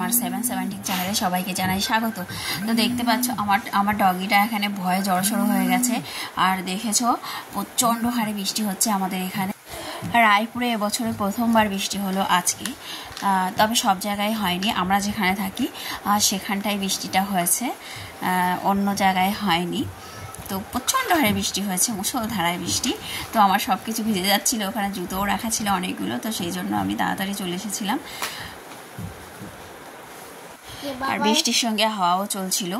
আমার 717 চ্যানেলে সবাইকে জানাই স্বাগত। তো দেখতে পাচ্ছ আমার ডগিটা এখানে ভয়ে জড়সড় হয়ে গেছে। আর দেখেছো প্রচণ্ড হারে বৃষ্টি হচ্ছে আমাদের এখানে। রায়পুরে এবছরে প্রথমবার বৃষ্টি হলো আজকে, তবে সব জায়গায় হয়নি। আমরা যেখানে থাকি সেখানটায় বৃষ্টিটা হয়েছে, অন্য জায়গায় হয়নি। তো প্রচণ্ড হারে বৃষ্টি হয়েছে, মুষলধারায় বৃষ্টি। তো আমার সব কিছু ভিজে যাচ্ছিলো, ওখানে জুতোও রাখা ছিল অনেকগুলো, তো সেই জন্য আমি তাড়াতাড়ি চলে এসেছিলাম। আর বৃষ্টির সঙ্গে হাওয়াও চলছিল।